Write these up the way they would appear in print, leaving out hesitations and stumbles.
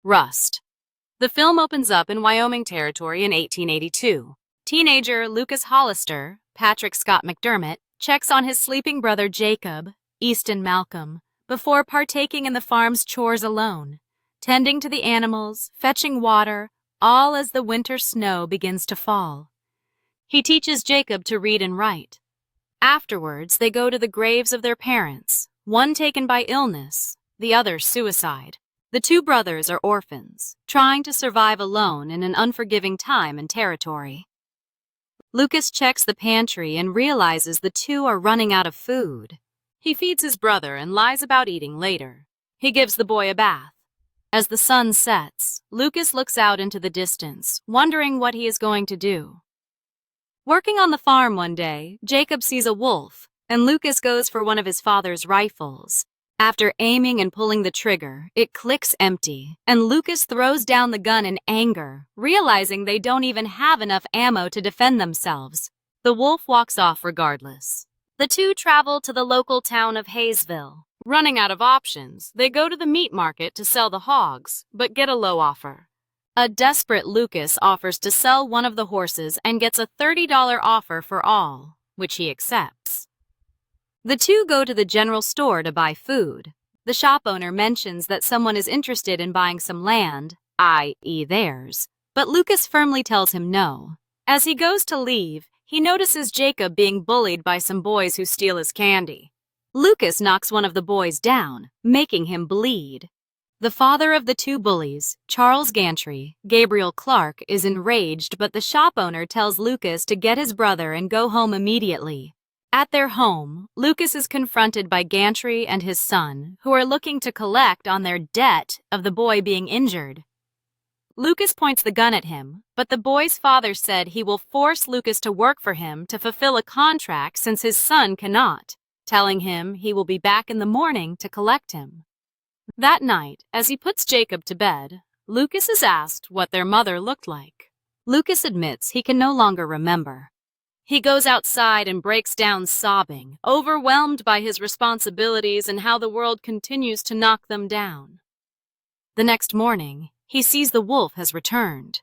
Rust. The film opens up in Wyoming Territory in 1882. Teenager Lucas Hollister, Patrick Scott McDermott, checks on his sleeping brother Jacob, Easton Malcolm, before partaking in the farm's chores alone, tending to the animals, fetching water, all as the winter snow begins to fall. He teaches Jacob to read and write. Afterwards, they go to the graves of their parents, one taken by illness, the other suicide. The two brothers are orphans, trying to survive alone in an unforgiving time and territory. Lucas checks the pantry and realizes the two are running out of food. He feeds his brother and lies about eating later. He gives the boy a bath. As the sun sets, Lucas looks out into the distance, wondering what he is going to do. Working on the farm one day, Jacob sees a wolf, and Lucas goes for one of his father's rifles. After aiming and pulling the trigger, it clicks empty, and Lucas throws down the gun in anger, realizing they don't even have enough ammo to defend themselves. The wolf walks off regardless. The two travel to the local town of Hayesville. Running out of options, they go to the meat market to sell the hogs, but get a low offer. A desperate Lucas offers to sell one of the horses and gets a $30 offer for all, which he accepts. The two go to the general store to buy food. The shop owner mentions that someone is interested in buying some land, i.e. theirs, but Lucas firmly tells him no. As he goes to leave, he notices Jacob being bullied by some boys who steal his candy. Lucas knocks one of the boys down, making him bleed. The father of the two bullies, Charles Gantry, Gabriel Clark, is enraged, but the shop owner tells Lucas to get his brother and go home immediately. At their home, Lucas is confronted by Gantry and his son, who are looking to collect on their debt of the boy being injured. Lucas points the gun at him, but the boy's father said he will force Lucas to work for him to fulfill a contract since his son cannot, telling him he will be back in the morning to collect him. That night, as he puts Jacob to bed, Lucas is asked what their mother looked like. Lucas admits he can no longer remember. He goes outside and breaks down sobbing, overwhelmed by his responsibilities and how the world continues to knock them down. The next morning, he sees the wolf has returned.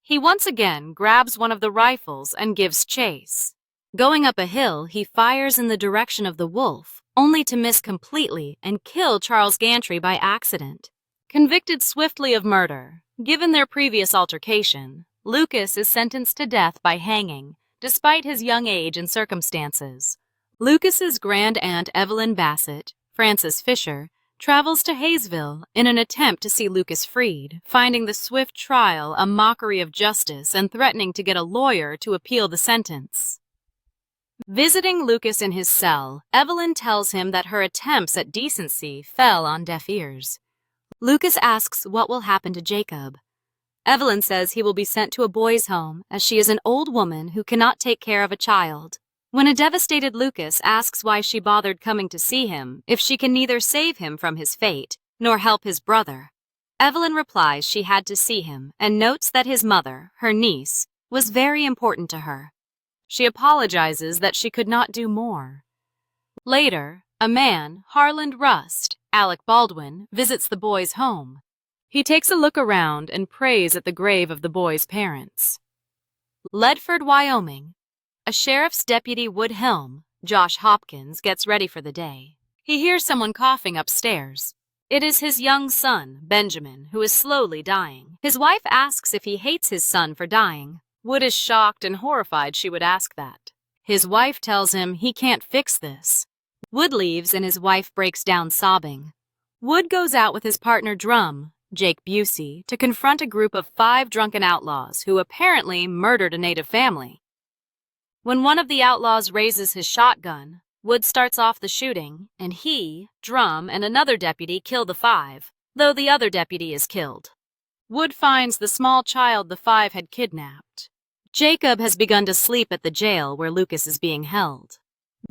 He once again grabs one of the rifles and gives chase. Going up a hill, he fires in the direction of the wolf, only to miss completely and kill Charles Gantry by accident. Convicted swiftly of murder, given their previous altercation, Lucas is sentenced to death by hanging, despite his young age and circumstances. Lucas's grand-aunt Evelyn Bassett, Frances Fisher, travels to Hayesville in an attempt to see Lucas freed, finding the swift trial a mockery of justice and threatening to get a lawyer to appeal the sentence. Visiting Lucas in his cell, Evelyn tells him that her attempts at decency fell on deaf ears. Lucas asks what will happen to Jacob. Evelyn says he will be sent to a boys' home, as she is an old woman who cannot take care of a child. When a devastated Lucas asks why she bothered coming to see him, if she can neither save him from his fate, nor help his brother, Evelyn replies she had to see him and notes that his mother, her niece, was very important to her. She apologizes that she could not do more. Later, a man, Harland Rust, Alec Baldwin, visits the boys' home. He takes a look around and prays at the grave of the boy's parents. Ledford, Wyoming. A sheriff's deputy Wood Helm, Josh Hopkins, gets ready for the day. He hears someone coughing upstairs. It is his young son, Benjamin, who is slowly dying. His wife asks if he hates his son for dying. Wood is shocked and horrified she would ask that. His wife tells him he can't fix this. Wood leaves and his wife breaks down sobbing. Wood goes out with his partner Drum, Jake Busey, to confront a group of 5 drunken outlaws who apparently murdered a native family. When one of the outlaws raises his shotgun, Wood starts off the shooting, and he, Drum, and another deputy kill the 5, though the other deputy is killed. Wood finds the small child the 5 had kidnapped. Jacob has begun to sleep at the jail where Lucas is being held.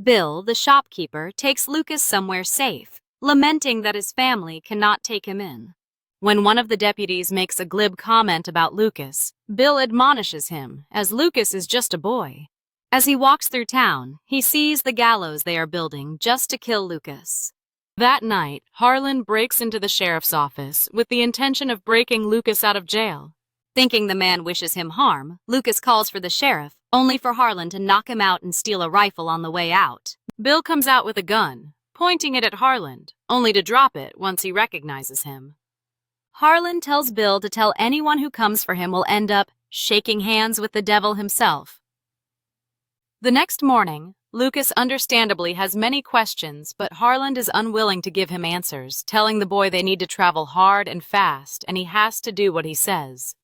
Bill, the shopkeeper, takes Lucas somewhere safe, lamenting that his family cannot take him in. When one of the deputies makes a glib comment about Lucas, Bill admonishes him, as Lucas is just a boy. As he walks through town, he sees the gallows they are building just to kill Lucas. That night, Harlan breaks into the sheriff's office with the intention of breaking Lucas out of jail. Thinking the man wishes him harm, Lucas calls for the sheriff, only for Harlan to knock him out and steal a rifle on the way out. Bill comes out with a gun, pointing it at Harlan, only to drop it once he recognizes him. Harlan tells Bill to tell anyone who comes for him will end up shaking hands with the devil himself. The next morning, Lucas understandably has many questions, but Harlan is unwilling to give him answers, telling the boy they need to travel hard and fast, and he has to do what he says.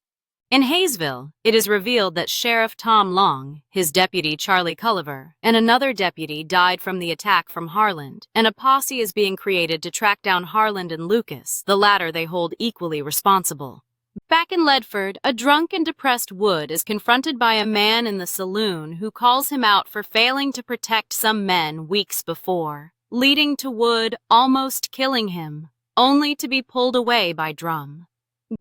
In Hayesville, it is revealed that Sheriff Tom Long, his deputy Charlie Culliver, and another deputy died from the attack from Harlan, and a posse is being created to track down Harlan and Lucas, the latter they hold equally responsible. Back in Ledford, a drunk and depressed Wood is confronted by a man in the saloon who calls him out for failing to protect some men weeks before, leading to Wood almost killing him, only to be pulled away by Drum.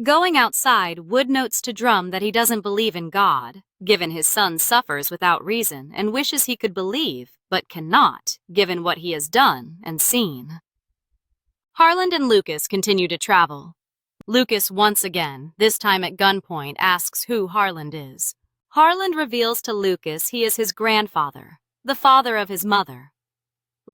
Going outside, Wood notes to Drum that he doesn't believe in God, given his son suffers without reason and wishes he could believe, but cannot, given what he has done and seen. Harlan and Lucas continue to travel. Lucas once again, this time at gunpoint, asks who Harlan is. Harlan reveals to Lucas he is his grandfather, the father of his mother.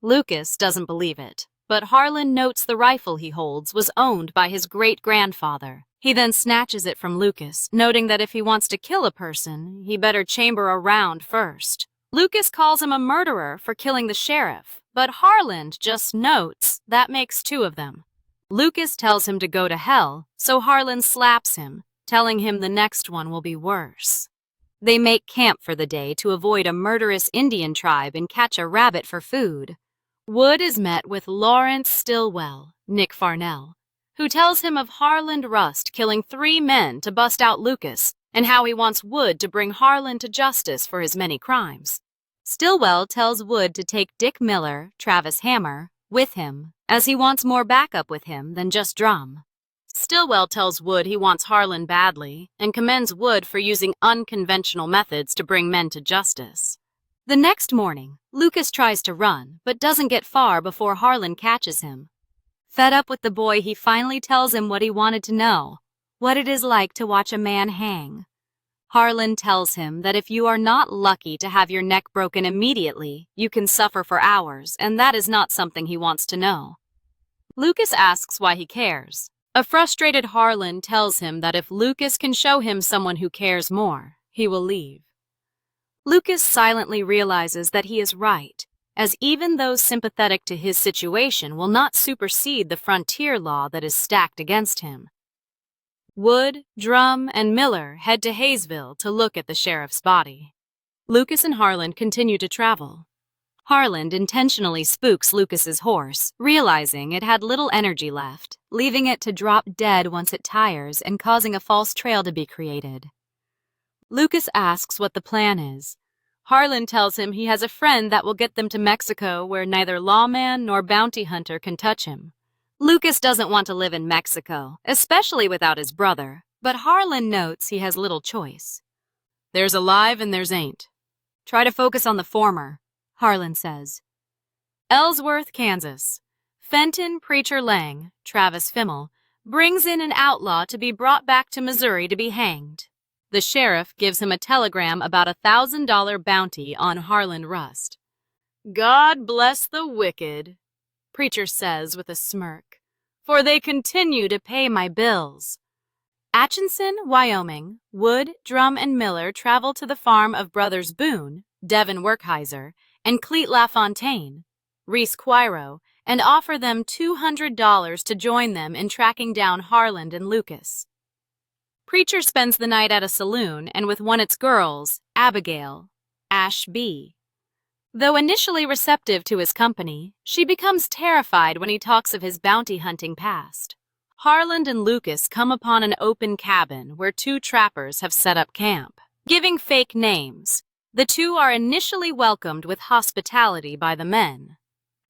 Lucas doesn't believe it, but Harlan notes the rifle he holds was owned by his great-grandfather. He then snatches it from Lucas, noting that if he wants to kill a person, he better chamber a round first. Lucas calls him a murderer for killing the sheriff, but Harlan just notes that makes two of them. Lucas tells him to go to hell, so Harlan slaps him, telling him the next one will be worse. They make camp for the day to avoid a murderous Indian tribe and catch a rabbit for food. Wood is met with Lawrence Stillwell, Nick Farnell, who tells him of Harlan Rust killing 3 men to bust out Lucas and how he wants Wood to bring Harlan to justice for his many crimes. Stillwell tells Wood to take Dick Miller, Travis Hammer, with him, as he wants more backup with him than just Drum. Stillwell tells Wood he wants Harlan badly and commends Wood for using unconventional methods to bring men to justice. The next morning, Lucas tries to run, but doesn't get far before Harlan catches him. Fed up with the boy, he finally tells him what he wanted to know, what it is like to watch a man hang. Harlan tells him that if you are not lucky to have your neck broken immediately, you can suffer for hours, and that is not something he wants to know. Lucas asks why he cares. A frustrated Harlan tells him that if Lucas can show him someone who cares more, he will leave. Lucas silently realizes that he is right, as even those sympathetic to his situation will not supersede the frontier law that is stacked against him. Wood, Drum, and Miller head to Hayesville to look at the sheriff's body. Lucas and Harlan continue to travel. Harlan intentionally spooks Lucas's horse, realizing it had little energy left, leaving it to drop dead once it tires and causing a false trail to be created. Lucas asks what the plan is. Harlan tells him he has a friend that will get them to Mexico where neither lawman nor bounty hunter can touch him. Lucas doesn't want to live in Mexico, especially without his brother, but Harlan notes he has little choice. There's alive and there's ain't. Try to focus on the former, Harlan says. Ellsworth, Kansas. Fenton Preacher Lang, Travis Fimmel, brings in an outlaw to be brought back to Missouri to be hanged. The sheriff gives him a telegram about a $1,000 bounty on Harlan Rust. God bless the wicked, Preacher says with a smirk, for they continue to pay my bills. Atchison, Wyoming, Wood, Drum, and Miller travel to the farm of brothers Boone, Devin Werkheiser, and Cleet LaFontaine, Reese Quiro, and offer them $200 to join them in tracking down Harlan and Lucas. Preacher spends the night at a saloon and with one of its girls, Abigail, Ash B. Though initially receptive to his company, she becomes terrified when he talks of his bounty hunting past. Harlan and Lucas come upon an open cabin where 2 trappers have set up camp. Giving fake names, the 2 are initially welcomed with hospitality by the men.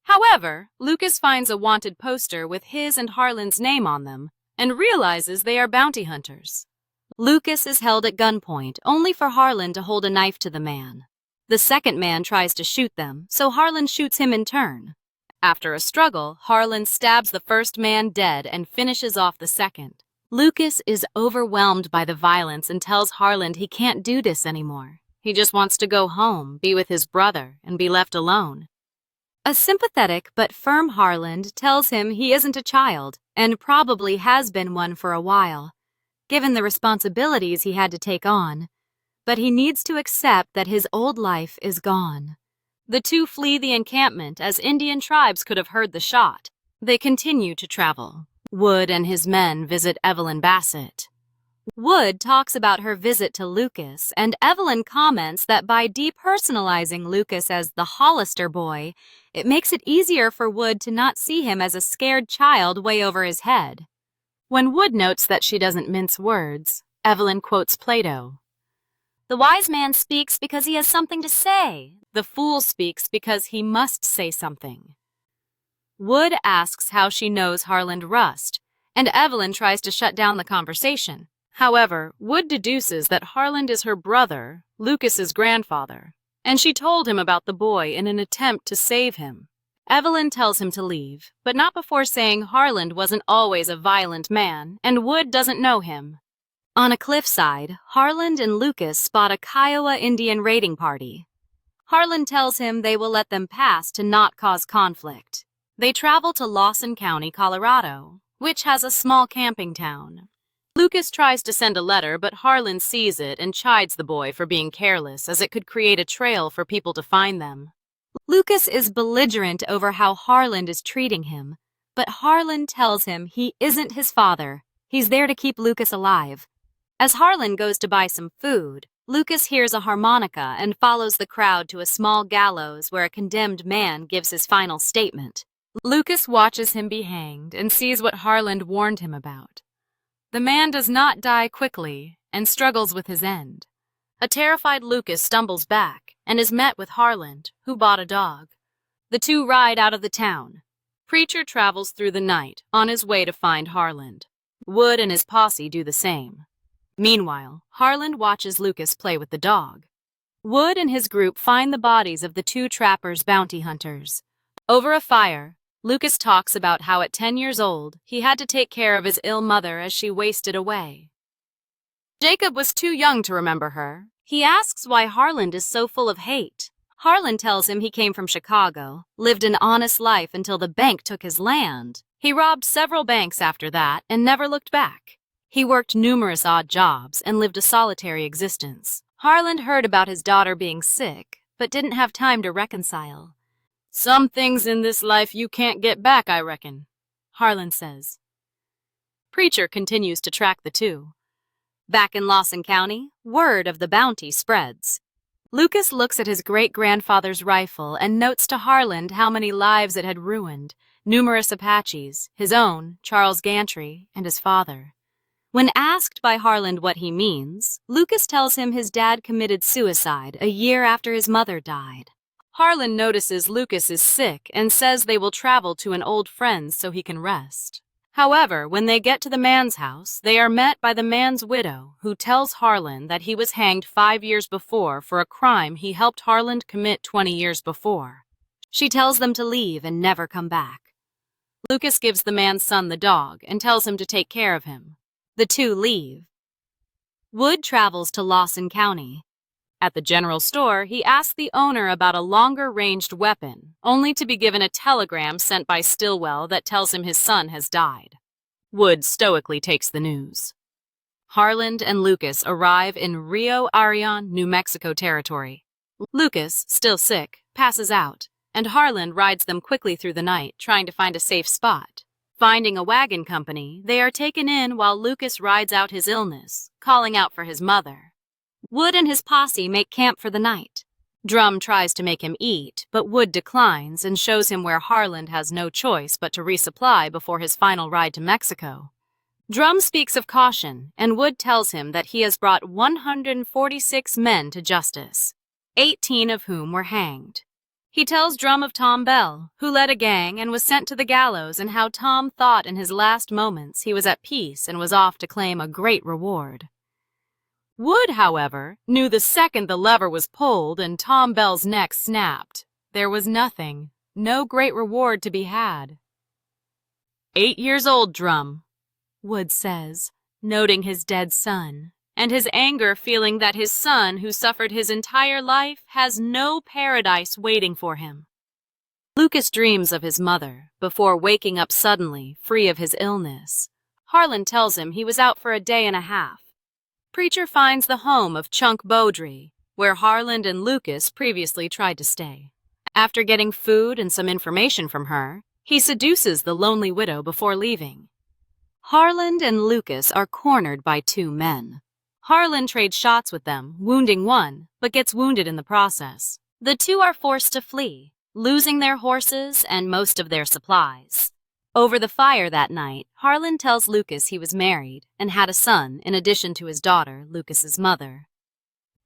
However, Lucas finds a wanted poster with his and Harlan's name on them and realizes they are bounty hunters. Lucas is held at gunpoint only for Harlan to hold a knife to the man. The second man tries to shoot them, so Harlan shoots him in turn. After a struggle, Harlan stabs the first man dead and finishes off the second. Lucas is overwhelmed by the violence and tells Harlan he can't do this anymore. He just wants to go home, be with his brother, and be left alone. A sympathetic but firm Harlan tells him he isn't a child and probably has been one for a while, given the responsibilities he had to take on, but he needs to accept that his old life is gone. The two flee the encampment as Indian tribes could have heard the shot. They continue to travel. Wood and his men visit Evelyn Bassett. Wood talks about her visit to Lucas, and Evelyn comments that by depersonalizing Lucas as the Hollister boy, it makes it easier for Wood to not see him as a scared child way over his head. When Wood notes that she doesn't mince words, Evelyn quotes Plato. "The wise man speaks because he has something to say. The fool speaks because he must say something." Wood asks how she knows Harlan Rust, and Evelyn tries to shut down the conversation. However, Wood deduces that Harlan is her brother, Lucas's grandfather, and she told him about the boy in an attempt to save him. Evelyn tells him to leave, but not before saying Harlan wasn't always a violent man, and Wood doesn't know him. On a cliffside, Harlan and Lucas spot a Kiowa Indian raiding party. Harlan tells him they will let them pass to not cause conflict. They travel to Lawson County, Colorado, which has a small camping town. Lucas tries to send a letter, but Harlan sees it and chides the boy for being careless, as it could create a trail for people to find them. Lucas is belligerent over how Harlan is treating him, but Harlan tells him he isn't his father. He's there to keep Lucas alive. As Harlan goes to buy some food, Lucas hears a harmonica and follows the crowd to a small gallows where a condemned man gives his final statement. Lucas watches him be hanged and sees what Harlan warned him about. The man does not die quickly and struggles with his end. A terrified Lucas stumbles back and is met with Harlan, who bought a dog. The two ride out of the town. Preacher travels through the night on his way to find Harlan. Wood and his posse do the same. Meanwhile, Harlan watches Lucas play with the dog. Wood and his group find the bodies of the two trappers' bounty hunters. Over a fire, Lucas talks about how at 10 years old, he had to take care of his ill mother as she wasted away. Jacob was too young to remember her. He asks why Harlan is so full of hate. Harlan tells him he came from Chicago, lived an honest life until the bank took his land. He robbed several banks after that and never looked back. He worked numerous odd jobs and lived a solitary existence. Harlan heard about his daughter being sick, but didn't have time to reconcile. "Some things in this life you can't get back, I reckon," Harlan says. Preacher continues to track the two. Back in Lawson County, word of the bounty spreads. Lucas looks at his great-grandfather's rifle and notes to Harlan how many lives it had ruined, numerous Apaches, his own, Charles Gantry, and his father. When asked by Harlan what he means, Lucas tells him his dad committed suicide a year after his mother died. Harlan notices Lucas is sick and says they will travel to an old friend's so he can rest. However, when they get to the man's house, they are met by the man's widow, who tells Harlan that he was hanged 5 years before for a crime he helped Harlan commit 20 years before. She tells them to leave and never come back. Lucas gives the man's son the dog and tells him to take care of him. The two leave. Wood travels to Lawson County. At the general store, he asks the owner about a longer-ranged weapon, only to be given a telegram sent by Stillwell that tells him his son has died. Wood stoically takes the news. Harlan and Lucas arrive in Rio Arion, New Mexico territory. Lucas, still sick, passes out, and Harlan rides them quickly through the night, trying to find a safe spot. Finding a wagon company, they are taken in while Lucas rides out his illness, calling out for his mother. Wood and his posse make camp for the night. Drum tries to make him eat, but Wood declines and shows him where Harlan has no choice but to resupply before his final ride to Mexico. Drum speaks of caution, and Wood tells him that he has brought 146 men to justice, 18 of whom were hanged. He tells Drum of Tom Bell, who led a gang and was sent to the gallows, and how Tom thought in his last moments he was at peace and was off to claim a great reward. Wood, however, knew the second the lever was pulled and Tom Bell's neck snapped, there was nothing No great reward to be had. 8 years old, Drum, Wood says, noting his dead son, and his anger feeling that his son, who suffered his entire life, has no paradise waiting for him. Lucas dreams of his mother before waking up suddenly, free of his illness. Harlan tells him he was out for a day and a half. Preacher finds the home of Chunk Beaudry, where Harlan and Lucas previously tried to stay. After getting food and some information from her, he seduces the lonely widow before leaving. Harlan and Lucas are cornered by 2 men. Harlan trades shots with them, wounding one, but gets wounded in the process. The 2 are forced to flee, losing their horses and most of their supplies. Over the fire that night, Harlan tells Lucas he was married and had a son in addition to his daughter, Lucas's mother.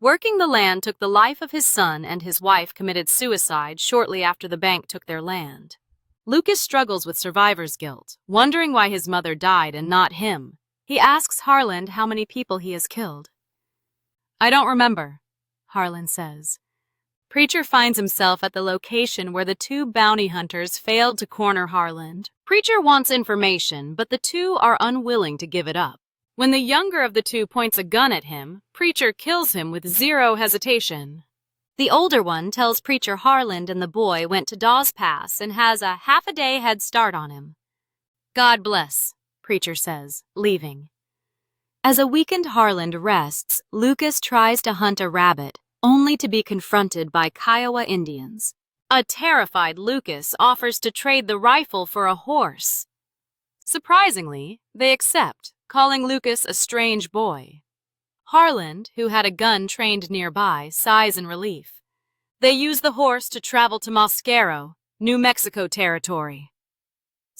Working the land took the life of his son, and his wife committed suicide shortly after the bank took their land. Lucas struggles with survivor's guilt, wondering why his mother died and not him. He asks Harlan how many people he has killed. "I don't remember," Harlan says. Preacher finds himself at the location where the 2 bounty hunters failed to corner Harlan. Preacher wants information, but the 2 are unwilling to give it up. When the younger of the 2 points a gun at him, Preacher kills him with 0 hesitation. The older one tells Preacher Harlan and the boy went to Dawes Pass and has a half-a-day head start on him. "God bless," Preacher says, leaving. As a weakened Harlan rests, Lucas tries to hunt a rabbit, only to be confronted by Kiowa Indians. A terrified Lucas offers to trade the rifle for a horse. Surprisingly, they accept, calling Lucas a strange boy. Harlan, who had a gun trained nearby, sighs in relief. They use the horse to travel to Mosquero, New Mexico territory.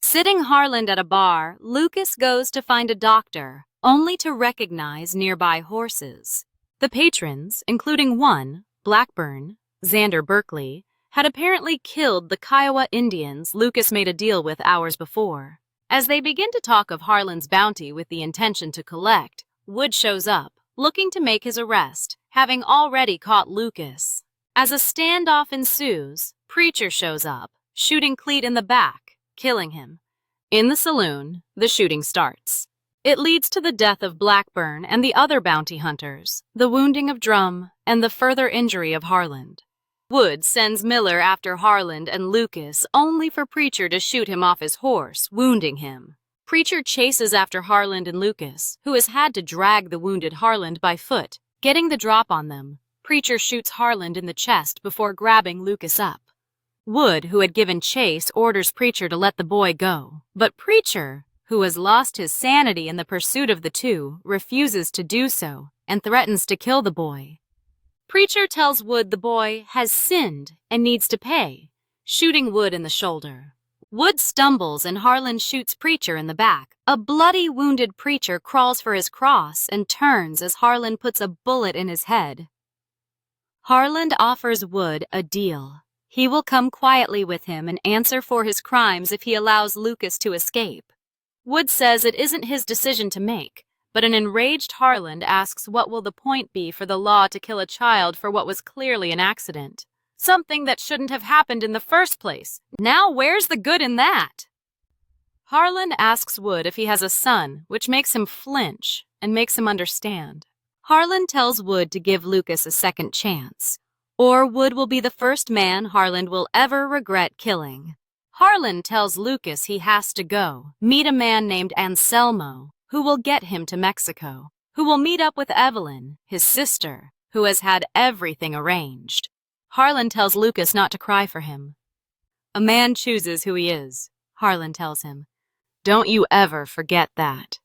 Sitting Harlan at a bar, Lucas goes to find a doctor, only to recognize nearby horses. The patrons, including one, Blackburn, Xander Berkeley, had apparently killed the Kiowa Indians Lucas made a deal with hours before. As they begin to talk of Harlan's bounty with the intention to collect, Wood shows up, looking to make his arrest, having already caught Lucas. As a standoff ensues, Preacher shows up, shooting Cleet in the back, killing him. In the saloon, the shooting starts. It leads to the death of Blackburn and the other bounty hunters, the wounding of Drum, and the further injury of Harlan. Wood sends Miller after Harlan and Lucas, only for Preacher to shoot him off his horse, wounding him. Preacher chases after Harlan and Lucas, who has had to drag the wounded Harlan by foot. Getting the drop on them, Preacher shoots Harlan in the chest before grabbing Lucas up. Wood, who had given chase, orders Preacher to let the boy go, but Preacher, who has lost his sanity in the pursuit of the 2, refuses to do so and threatens to kill the boy. Preacher tells Wood the boy has sinned and needs to pay, shooting Wood in the shoulder. Wood stumbles and Harlan shoots Preacher in the back. A bloody, wounded Preacher crawls for his cross and turns as Harlan puts a bullet in his head. Harlan offers Wood a deal. He will come quietly with him and answer for his crimes if he allows Lucas to escape. Wood says it isn't his decision to make, but an enraged Harlan asks what will the point be for the law to kill a child for what was clearly an accident. Something that shouldn't have happened in the first place. Now where's the good in that? Harlan asks Wood if he has a son, which makes him flinch and makes him understand. Harlan tells Wood to give Lucas a second chance, or Wood will be the first man Harlan will ever regret killing. Harlan tells Lucas he has to go, meet a man named Anselmo, who will get him to Mexico, who will meet up with Evelyn, his sister, who has had everything arranged. Harlan tells Lucas not to cry for him. "A man chooses who he is," Harlan tells him. "Don't you ever forget that."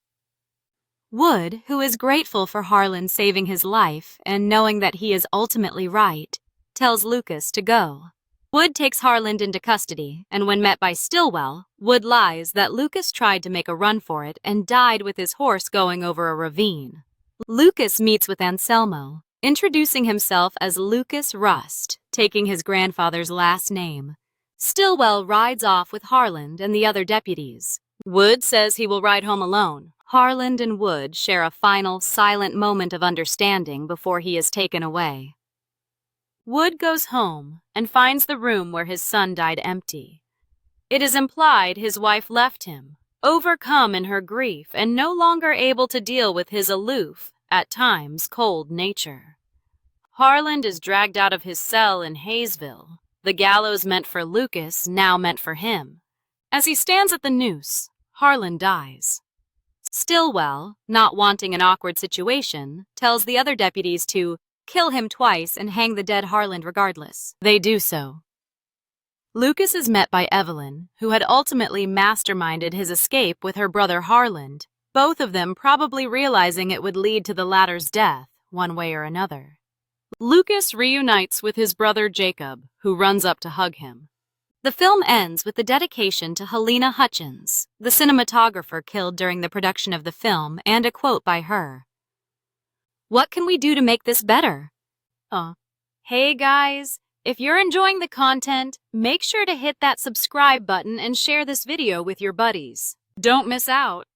Wood, who is grateful for Harlan saving his life and knowing that he is ultimately right, tells Lucas to go. Wood takes Harlan into custody, and when met by Stillwell, Wood lies that Lucas tried to make a run for it and died with his horse going over a ravine. Lucas meets with Anselmo, introducing himself as Lucas Rust, taking his grandfather's last name. Stillwell rides off with Harlan and the other deputies. Wood says he will ride home alone. Harlan and Wood share a final, silent moment of understanding before he is taken away. Wood goes home and finds the room where his son died empty. It is implied his wife left him, overcome in her grief and no longer able to deal with his aloof, at times cold nature. Harland is dragged out of his cell in Hayesville, the gallows meant for Lucas now meant for him. As he stands at the noose, Harland dies. Stillwell, not wanting an awkward situation, tells the other deputies to kill him twice and hang the dead Harland regardless. They do so. Lucas is met by Evelyn, who had ultimately masterminded his escape with her brother Harland, both of them probably realizing it would lead to the latter's death, one way or another. Lucas reunites with his brother Jacob, who runs up to hug him. The film ends with the dedication to Halyna Hutchins, the cinematographer killed during the production of the film, and a quote by her. "What can we do to make this better?" Hey guys, if you're enjoying the content, make sure to hit that subscribe button and share this video with your buddies. Don't miss out.